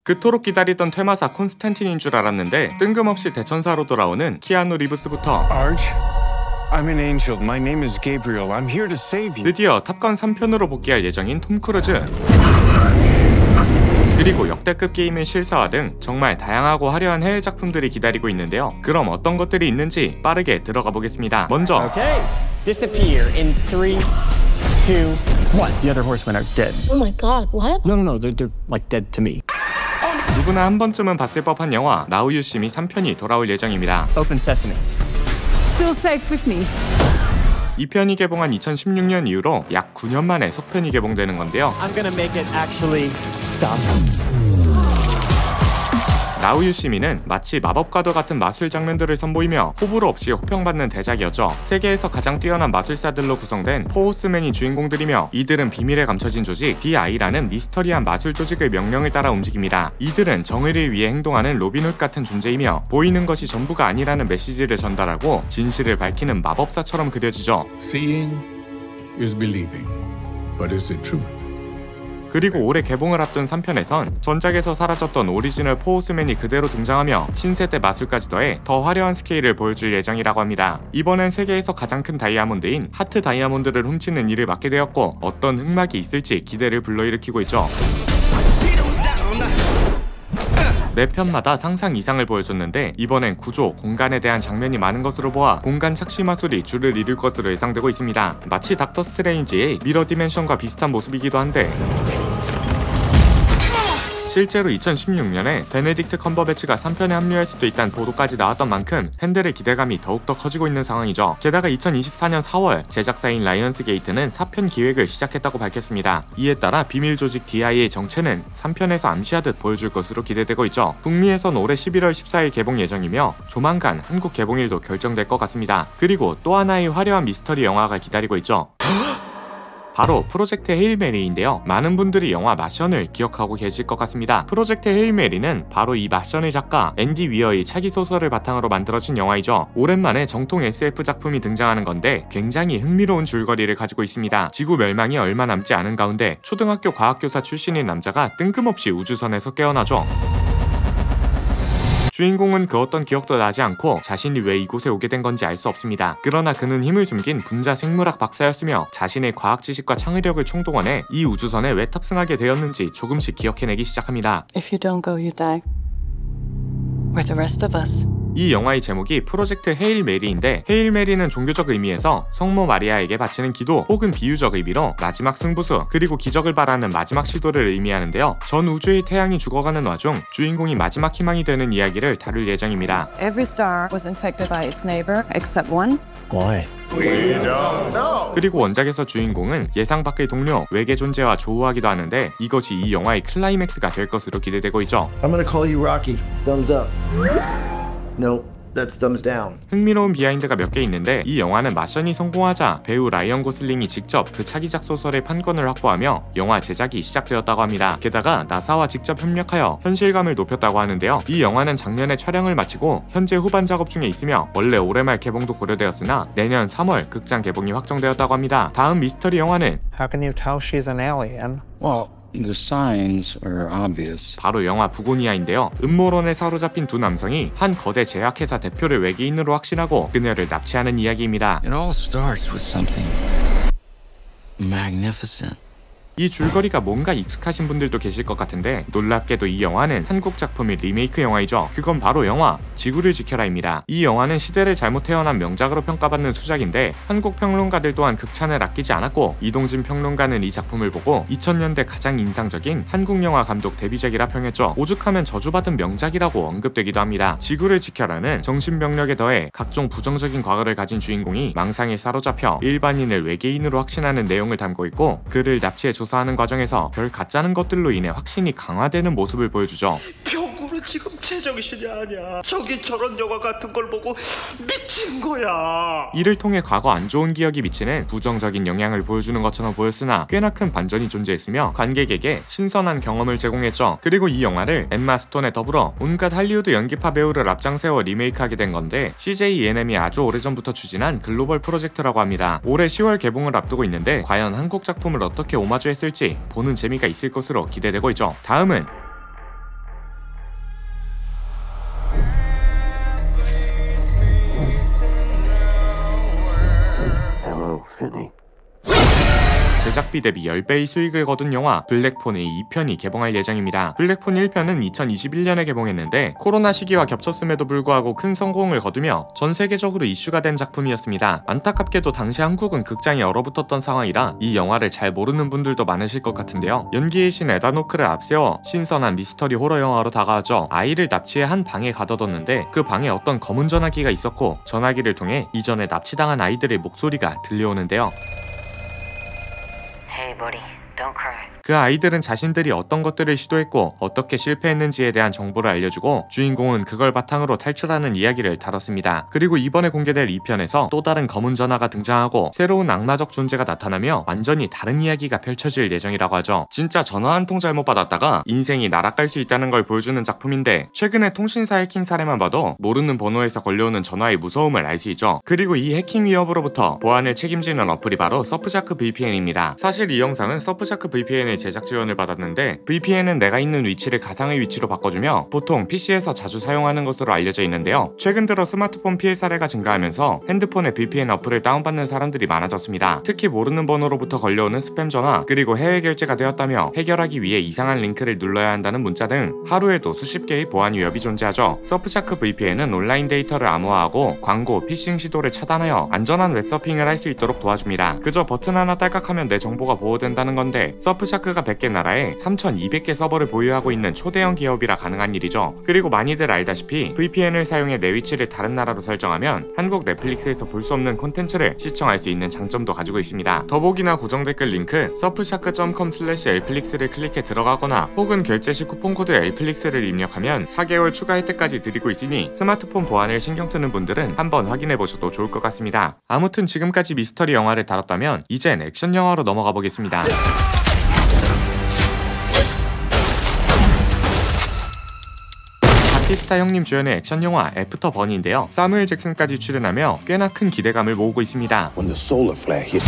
그토록 기다리던 퇴마사 콘스탄틴인 줄 알았는데 뜬금없이 대천사로 돌아오는 키아누 리브스부터 Arch, I'm an angel. My name is Gabriel. I'm here to save you. 드디어 탑건 3편으로 복귀할 예정인 톰 크루즈, 그리고 역대급 게임의 실사화 등 정말 다양하고 화려한 해외 작품들이 기다리고 있는데요. 그럼 어떤 것들이 있는지 빠르게 들어가 보겠습니다. 먼저 Okay. Disappear in 3, 2, 1. The other horsemen are dead. Oh my god, what? No. They're like dead to me. 누구나 한 번쯤은 봤을 법한 영화 나우 유 시 미 3편이 돌아올 예정입니다. Open sesame. Still safe with me. 2편이 개봉한 2016년 이후로 약 9년 만에 속편이 개봉되는 건데요. I'm gonna make it actually stop. 나우 유 시 미는 마치 마법과도 같은 마술 장면들을 선보이며 호불호 없이 호평받는 대작이었죠. 세계에서 가장 뛰어난 마술사들로 구성된 포호스맨이 주인공들이며 이들은 비밀에 감춰진 조직 DI라는 미스터리한 마술 조직의 명령을 따라 움직입니다. 이들은 정의를 위해 행동하는 로빈훗 같은 존재이며 보이는 것이 전부가 아니라는 메시지를 전달하고 진실을 밝히는 마법사처럼 그려지죠. Seeing is believing, but is it truth? 그리고 올해 개봉을 앞둔 3편에선 전작에서 사라졌던 오리지널 포호스맨이 그대로 등장하며 신세대 마술까지 더해 더 화려한 스케일을 보여줄 예정이라고 합니다. 이번엔 세계에서 가장 큰 다이아몬드인 하트 다이아몬드를 훔치는 일을 맡게 되었고 어떤 흑막이 있을지 기대를 불러일으키고 있죠. 4편마다 상상 이상을 보여줬는데 이번엔 구조, 공간에 대한 장면이 많은 것으로 보아 공간 착시 마술이 주를 이룰 것으로 예상되고 있습니다. 마치 닥터 스트레인지의 미러 디멘션과 비슷한 모습이기도 한데 실제로 2016년에 베네딕트 컴버배치가 3편에 합류할 수도 있다는 보도까지 나왔던 만큼 팬들의 기대감이 더욱더 커지고 있는 상황이죠. 게다가 2024년 4월 제작사인 라이언스 게이트는 4편 기획을 시작했다고 밝혔습니다. 이에 따라 비밀 조직 DI의 정체는 3편에서 암시하듯 보여줄 것으로 기대되고 있죠. 북미에선 올해 11월 14일 개봉 예정이며 조만간 한국 개봉일도 결정될 것 같습니다. 그리고 또 하나의 화려한 미스터리 영화가 기다리고 있죠. 바로 프로젝트 헤일 메리인데요. 많은 분들이 영화 마션을 기억하고 계실 것 같습니다. 프로젝트 헤일 메리는 바로 이 마션의 작가 앤디 위어의 차기 소설을 바탕으로 만들어진 영화이죠. 오랜만에 정통 SF 작품이 등장하는 건데 굉장히 흥미로운 줄거리를 가지고 있습니다. 지구 멸망이 얼마 남지 않은 가운데 초등학교 과학교사 출신인 남자가 뜬금없이 우주선에서 깨어나죠. 주인공은 그 어떤 기억도 나지 않고 자신이 왜 이곳에 오게 된 건지 알 수 없습니다. 그러나 그는 힘을 숨긴 분자 생물학 박사였으며 자신의 과학 지식과 창의력을 총동원해 이 우주선에 왜 탑승하게 되었는지 조금씩 기억해내기 시작합니다. If you don't go, you die. We're the rest of us. 이 영화의 제목이 프로젝트 헤일 메리인데 헤일 메리는 종교적 의미에서 성모 마리아에게 바치는 기도 혹은 비유적 의미로 마지막 승부수 그리고 기적을 바라는 마지막 시도를 의미하는데요. 전 우주의 태양이 죽어가는 와중 주인공이 마지막 희망이 되는 이야기를 다룰 예정입니다. Every star was infected by its neighbor except one. Why? 그리고 원작에서 주인공은 예상 밖의 동료, 외계 존재와 조우하기도 하는데 이것이 이 영화의 클라이맥스가 될 것으로 기대되고 있죠. I'm gonna call you Rocky. Thumbs up. No, that's thumbs down. 흥미로운 비하인드가 몇 개 있는데 이 영화는 마션이 성공하자 배우 라이언 고슬링이 직접 그 차기작 소설의 판권을 확보하며 영화 제작이 시작되었다고 합니다. 게다가 나사와 직접 협력하여 현실감을 높였다고 하는데요. 이 영화는 작년에 촬영을 마치고 현재 후반 작업 중에 있으며 원래 올해 말 개봉도 고려되었으나 내년 3월 극장 개봉이 확정되었다고 합니다. 다음 미스터리 영화는 How can you tell she's an alien? Well, the signs are obvious. 바로 영화 부고니아인데요. 음모론에 사로잡힌 두 남성이 한 거대 제약회사 대표를 외계인으로 확신하고 그녀를 납치하는 이야기입니다. It all starts with something magnificent. 이 줄거리가 뭔가 익숙하신 분들도 계실 것 같은데 놀랍게도 이 영화는 한국 작품의 리메이크 영화이죠. 그건 바로 영화 지구를 지켜라입니다. 이 영화는 시대를 잘못 태어난 명작으로 평가받는 수작인데 한국 평론가들 또한 극찬을 아끼지 않았고 이동진 평론가는 이 작품을 보고 2000년대 가장 인상적인 한국 영화 감독 데뷔작이라 평했죠. 오죽하면 저주받은 명작이라고 언급되기도 합니다. 지구를 지켜라는 정신병력에 더해 각종 부정적인 과거를 가진 주인공이 망상에 사로잡혀 일반인을 외계인으로 확신하는 내용을 담고 있고 그를 납치해 조사하는 과정에서 별 가짜는 것들로 인해 확신이 강화되는 모습을 보여주죠. 병구는 지금 제정신이 아니야. 저기 저런 영화 같은 걸 보고 미친 거야. 이를 통해 과거 안 좋은 기억이 미치는 부정적인 영향을 보여주는 것처럼 보였으나 꽤나 큰 반전이 존재했으며 관객에게 신선한 경험을 제공했죠. 그리고 이 영화를 엠마 스톤에 더불어 온갖 할리우드 연기파 배우를 앞장세워 리메이크하게 된 건데 CJ E&M이 아주 오래전부터 추진한 글로벌 프로젝트라고 합니다. 올해 10월 개봉을 앞두고 있는데 과연 한국 작품을 어떻게 오마주했을지 보는 재미가 있을 것으로 기대되고 있죠. 다음은 제작비 대비 10배의 수익을 거둔 영화 블랙폰의 2편이 개봉할 예정입니다. 블랙폰 1편은 2021년에 개봉했는데 코로나 시기와 겹쳤음에도 불구하고 큰 성공을 거두며 전 세계적으로 이슈가 된 작품이었습니다. 안타깝게도 당시 한국은 극장이 얼어붙었던 상황이라 이 영화를 잘 모르는 분들도 많으실 것 같은데요. 연기의 신 에단 호크를 앞세워 신선한 미스터리 호러 영화로 다가왔죠. 아이를 납치해 한 방에 가둬뒀는데 그 방에 어떤 검은 전화기가 있었고 전화기를 통해 이전에 납치당한 아이들의 목소리가 들려오는데요. Hey, buddy, don't cry. 그 아이들은 자신들이 어떤 것들을 시도했고 어떻게 실패했는지에 대한 정보를 알려주고 주인공은 그걸 바탕으로 탈출하는 이야기를 다뤘습니다. 그리고 이번에 공개될 2편에서 또 다른 검은 전화가 등장하고 새로운 악마적 존재가 나타나며 완전히 다른 이야기가 펼쳐질 예정이라고 하죠. 진짜 전화 한 통 잘못 받았다가 인생이 날아갈 수 있다는 걸 보여주는 작품인데 최근에 통신사 해킹 사례만 봐도 모르는 번호에서 걸려오는 전화의 무서움을 알 수 있죠. 그리고 이 해킹 위협으로부터 보안을 책임지는 어플이 바로 서프샤크 VPN입니다. 사실 이 영상은 서프샤크 VPN의 제작 지원을 받았는데 VPN은 내가 있는 위치를 가상의 위치로 바꿔주며 보통 PC에서 자주 사용하는 것으로 알려져 있는데요. 최근 들어 스마트폰 피해 사례가 증가하면서 핸드폰에 VPN 어플을 다운받는 사람들이 많아졌습니다. 특히 모르는 번호로부터 걸려오는 스팸 전화, 그리고 해외 결제가 되었다며 해결하기 위해 이상한 링크를 눌러야 한다는 문자 등 하루에도 수십 개의 보안 위협이 존재하죠. 서프샤크 VPN은 온라인 데이터를 암호화하고 광고, 피싱 시도를 차단하여 안전한 웹서핑을 할 수 있도록 도와줍니다. 그저 버튼 하나 딸깍하면 내 정보가 보호된다는 건데 서프샤크가 100개 나라에 3,200개 서버를 보유하고 있는 초대형 기업이라 가능한 일이죠. 그리고 많이들 알다시피 VPN을 사용해 내 위치를 다른 나라로 설정하면 한국 넷플릭스에서 볼 수 없는 콘텐츠를 시청할 수 있는 장점도 가지고 있습니다. 더보기나 고정 댓글 링크 surfshark.com/elflix를 클릭해 들어가거나 혹은 결제 시 쿠폰코드 elflix를 입력하면 4개월 추가 혜택까지 드리고 있으니 스마트폰 보안을 신경 쓰는 분들은 한번 확인해 보셔도 좋을 것 같습니다. 아무튼 지금까지 미스터리 영화를 다뤘다면 이젠 액션 영화로 넘어가 보겠습니다. 바티스타 형님 주연의 액션 영화 애프터 버니인데요. 사무엘 잭슨까지 출연하며 꽤나 큰 기대감을 모으고 있습니다. When the solar flare hit,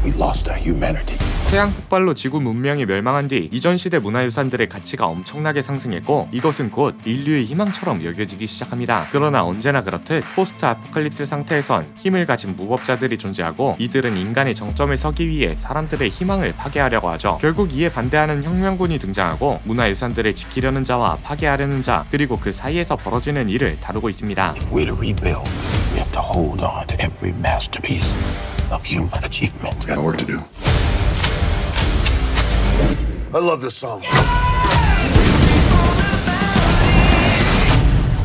we lost our humanity. 태양 폭발로 지구 문명이 멸망한 뒤 이전 시대 문화유산들의 가치가 엄청나게 상승했고 이것은 곧 인류의 희망처럼 여겨지기 시작합니다. 그러나 언제나 그렇듯 포스트 아포칼립스 상태에선 힘을 가진 무법자들이 존재하고 이들은 인간의 정점에 서기 위해 사람들의 희망을 파괴하려고 하죠. 결국 이에 반대하는 혁명군이 등장하고 문화유산들을 지키려는 자와 파괴하려는 자, 그리고 그 사이에서 벌어지는 일을 다루고 있습니다. If we're to rebuild, we have to hold on to every masterpiece of human achievement. Got work to do. I love this song.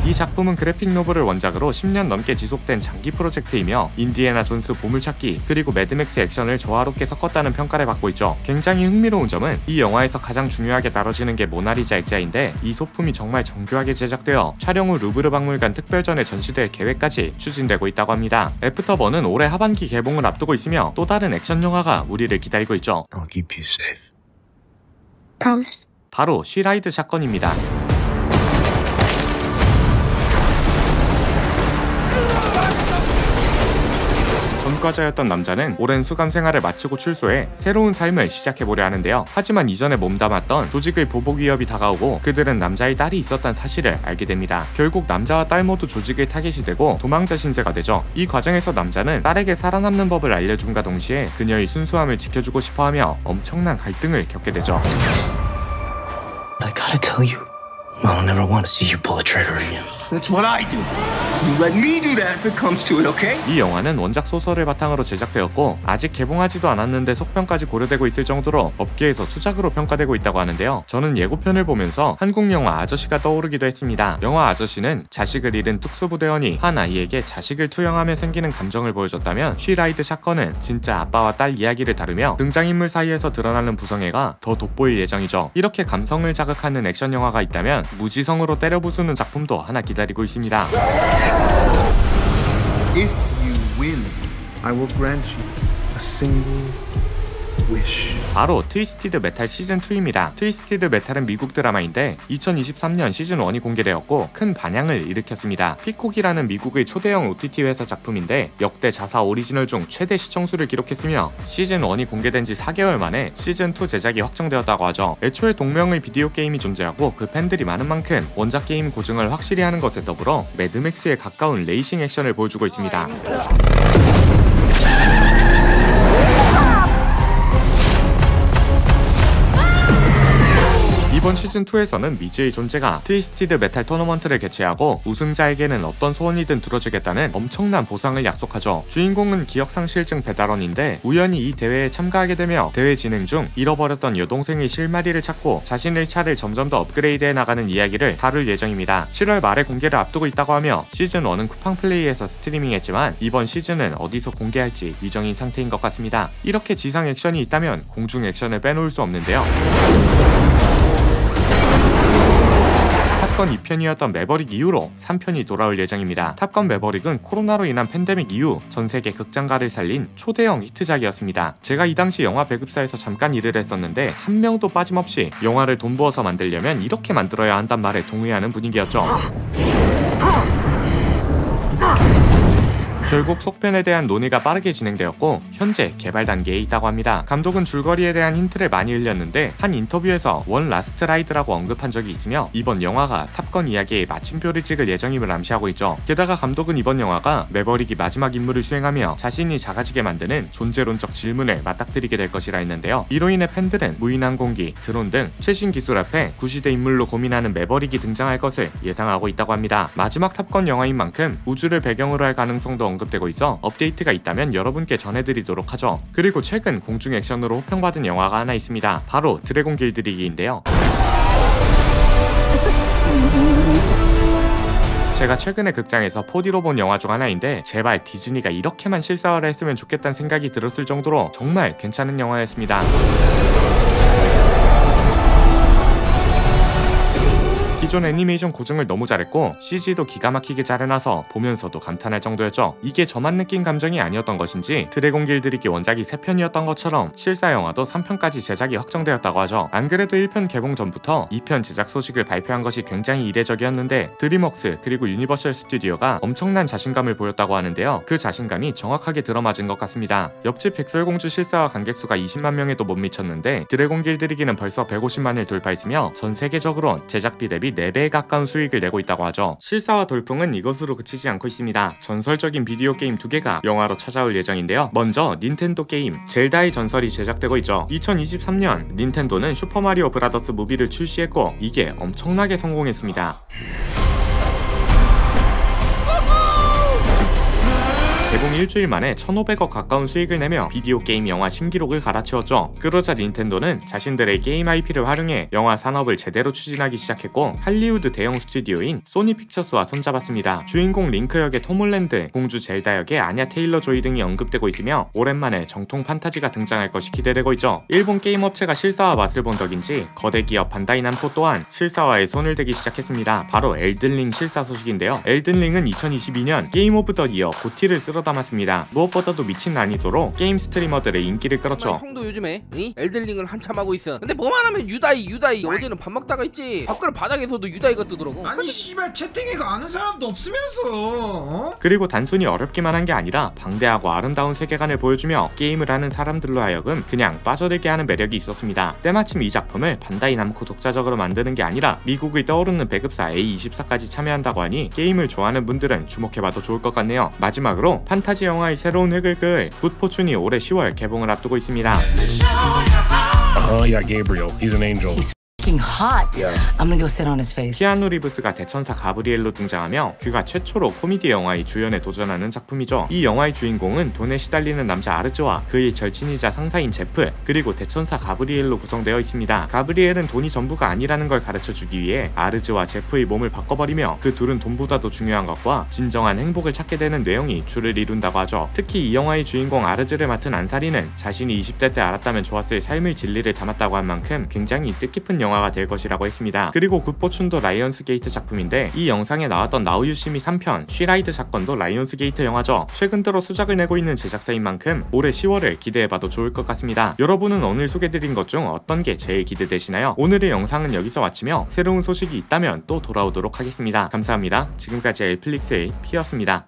이 작품은 그래픽 노블을 원작으로 10년 넘게 지속된 장기 프로젝트이며 인디애나 존스 보물찾기 그리고 매드맥스 액션을 조화롭게 섞었다는 평가를 받고 있죠. 굉장히 흥미로운 점은 이 영화에서 가장 중요하게 다뤄지는 게 모나리자 액자인데 이 소품이 정말 정교하게 제작되어 촬영 후 루브르 박물관 특별전에 전시될 계획까지 추진되고 있다고 합니다. 애프터 번은 올해 하반기 개봉을 앞두고 있으며 또 다른 액션 영화가 우리를 기다리고 있죠. I'll keep you safe. Promise. 바로 쉬라이드 사건입니다. 전과자였던 남자는 오랜 수감 생활을 마치고 출소해 새로운 삶을 시작해보려 하는데요. 하지만 이전에 몸담았던 조직의 보복 위협이 다가오고 그들은 남자의 딸이 있었다는 사실을 알게 됩니다. 결국 남자와 딸 모두 조직의 타겟이 되고 도망자 신세가 되죠. 이 과정에서 남자는 딸에게 살아남는 법을 알려줌과 동시에 그녀의 순수함을 지켜주고 싶어하며 엄청난 갈등을 겪게 되죠. I gotta tell you, I'll never want to see you pull a trigger again. That's what I do. You let me do that if it comes to it, okay? 이 영화는 원작 소설을 바탕으로 제작되었고 아직 개봉하지도 않았는데 속편까지 고려되고 있을 정도로 업계에서 수작으로 평가되고 있다고 하는데요. 저는 예고편을 보면서 한국 영화 아저씨가 떠오르기도 했습니다. 영화 아저씨는 자식을 잃은 특수부대원이 한 아이에게 자식을 투영하며 생기는 감정을 보여줬다면 쉬라이드 샷건은 진짜 아빠와 딸 이야기를 다루며 등장인물 사이에서 드러나는 부성애가 더 돋보일 예정이죠. 이렇게 감성을 자극하는 액션 영화가 있다면 무지성으로 때려 부수는 작품도 하나 기다리고 있습니다. If you win, I will grant you a single wish. 바로 트위스티드 메탈 시즌2입니다. 트위스티드 메탈은 미국 드라마인데 2023년 시즌1이 공개되었고 큰 반향을 일으켰습니다. 피콕이라는 미국의 초대형 OTT 회사 작품인데 역대 자사 오리지널 중 최대 시청수를 기록했으며 시즌1이 공개된 지 4개월 만에 시즌2 제작이 확정되었다고 하죠. 애초에 동명의 비디오 게임이 존재하고 그 팬들이 많은 만큼 원작 게임 고증을 확실히 하는 것에 더불어 매드맥스에 가까운 레이싱 액션을 보여주고 있습니다. 이번 시즌2에서는 미즈의 존재가 트위스티드 메탈 토너먼트를 개최하고 우승자에게는 어떤 소원이든 들어주겠다는 엄청난 보상을 약속하죠. 주인공은 기억상실증 배달원인데 우연히 이 대회에 참가하게 되며 대회 진행 중 잃어버렸던 여동생의 실마리를 찾고 자신의 차를 점점 더 업그레이드해 나가는 이야기를 다룰 예정입니다. 7월 말에 공개를 앞두고 있다고 하며 시즌1은 쿠팡 플레이에서 스트리밍했지만 이번 시즌은 어디서 공개할지 미정인 상태인 것 같습니다. 이렇게 지상 액션이 있다면 공중 액션을 빼놓을 수 없는데요. 탑건 2편이었던 매버릭 이후로 3편이 돌아올 예정입니다. 탑건 매버릭은 코로나로 인한 팬데믹 이후 전세계 극장가를 살린 초대형 히트작이었습니다. 제가 이 당시 영화 배급사에서 잠깐 일을 했었는데 한 명도 빠짐없이 영화를 돈 부어서 만들려면 이렇게 만들어야 한단 말에 동의하는 분위기였죠. 결국 속편에 대한 논의가 빠르게 진행되었고 현재 개발 단계에 있다고 합니다. 감독은 줄거리에 대한 힌트를 많이 흘렸는데 한 인터뷰에서 원 라스트 라이드라고 언급한 적이 있으며 이번 영화가 탑건 이야기의 마침표를 찍을 예정임을 암시하고 있죠. 게다가 감독은 이번 영화가 매버릭이 마지막 임무를 수행하며 자신이 작아지게 만드는 존재론적 질문을 맞닥뜨리게 될 것이라 했는데요. 이로 인해 팬들은 무인항공기, 드론 등 최신 기술 앞에 구시대 인물로 고민하는 매버릭이 등장할 것을 예상하고 있다고 합니다. 마지막 탑건 영화인 만큼 우주를 배경으로 할 가능성도 언급되고 있어 업데이트가 있다면 여러분께 전해드리도록 하죠. 그리고 최근 공중 액션으로 호평받은 영화가 하나 있습니다. 바로 드래곤 길들이기인데요. 제가 최근에 극장에서 4D로 본 영화 중 하나인데 제발 디즈니가 이렇게만 실사화를 했으면 좋겠다는 생각이 들었을 정도로 정말 괜찮은 영화였습니다. 기존 애니메이션 고증을 너무 잘했고 CG도 기가 막히게 잘 해놔서 보면서도 감탄할 정도였죠. 이게 저만 느낀 감정이 아니었던 것인지 드래곤 길들이기 원작이 3편이었던 것처럼 실사 영화도 3편까지 제작이 확정되었다고 하죠. 안 그래도 1편 개봉 전부터 2편 제작 소식을 발표한 것이 굉장히 이례적이었는데 드림웍스 그리고 유니버셜 스튜디오가 엄청난 자신감을 보였다고 하는데요. 그 자신감이 정확하게 들어맞은 것 같습니다. 옆집 백설공주 실사화 관객수가 20만 명에도 못 미쳤는데 드래곤 길들이기는 벌써 150만을 돌파했으며 전 세계적으로 제작비 대비 4배에 가까운 수익을 내고 있다고 하죠. 실사화 돌풍은 이것으로 그치지 않고 있습니다. 전설적인 비디오 게임 2개가 영화로 찾아올 예정인데요. 먼저 닌텐도 게임 젤다의 전설이 제작되고 있죠. 2023년 닌텐도는 슈퍼마리오 브라더스 무비를 출시했고 이게 엄청나게 성공했습니다. 개봉 일주일 만에 1,500억 가까운 수익을 내며 비디오 게임 영화 신기록을 갈아치웠죠. 그러자 닌텐도는 자신들의 게임 IP를 활용해 영화 산업을 제대로 추진하기 시작했고 할리우드 대형 스튜디오인 소니 픽처스와 손잡았습니다. 주인공 링크 역의 톰 홀랜드, 공주 젤다 역의 아냐 테일러 조이 등이 언급되고 있으며 오랜만에 정통 판타지가 등장할 것이 기대되고 있죠. 일본 게임 업체가 실사화 맛을 본 덕인지 거대 기업 반다이 남코 또한 실사화에 손을 대기 시작했습니다. 바로 엘든링 실사 소식인데요. 엘든링은 2022년 게임 오브 더 이어 고티를 쓸어 담았습니다. 무엇보다도 미친 난이도로 게임 스트리머들의 인기를 끌었죠. 형도 요즘에 엘든링을 한참 하고 있어. 근데 뭐만 하면 유다이 어제는 밥 먹다가 있지 밥그릇 바닥에서도 유다이가 뜨더라고. 아니 씨발 채팅에가 아는 사람도 없으면서 그리고 단순히 어렵기만 한 게 아니라 방대하고 아름다운 세계관을 보여주며 게임을 하는 사람들로 하여금 그냥 빠져들게 하는 매력이 있었습니다. 때마침 이 작품을 반다이 남코 독자적으로 만드는 게 아니라 미국의 떠오르는 배급사 A24까지 참여한다고 하니 게임을 좋아하는 분들은 주목해봐도 좋을 것 같네요. 마지막으로 판타지 영화의 새로운 획을 그을 굿포춘이 올해 10월 개봉을 앞두고 있습니다. Yeah, Gabriel. He's an angel. Hot. I'm gonna go sit on his face. 키아누 리브스가 대천사 가브리엘로 등장하며 그가 최초로 코미디 영화의 주연에 도전하는 작품이죠. 이 영화의 주인공은 돈에 시달리는 남자 아르즈와 그의 절친이자 상사인 제프 그리고 대천사 가브리엘로 구성되어 있습니다. 가브리엘은 돈이 전부가 아니라는 걸 가르쳐주기 위해 아르즈와 제프의 몸을 바꿔버리며 그 둘은 돈보다도 중요한 것과 진정한 행복을 찾게 되는 내용이 주를 이룬다고 하죠. 특히 이 영화의 주인공 아르즈를 맡은 안사리는 자신이 20대 때 알았다면 좋았을 삶의 진리를 담았다고 한 만큼 굉장히 뜻깊은 영화가 될 것이라고 했습니다. 그리고 굿포춘도 라이언스 게이트 작품인데 이 영상에 나왔던 나우유시미 3편 쉬라이드 사건도 라이언스 게이트 영화죠. 최근 들어 수작을 내고 있는 제작사인 만큼 올해 10월을 기대해봐도 좋을 것 같습니다. 여러분은 오늘 소개드린 것 중 어떤 게 제일 기대되시나요? 오늘의 영상은 여기서 마치며 새로운 소식이 있다면 또 돌아오도록 하겠습니다. 감사합니다. 지금까지 엘플릭스의 피였습니다.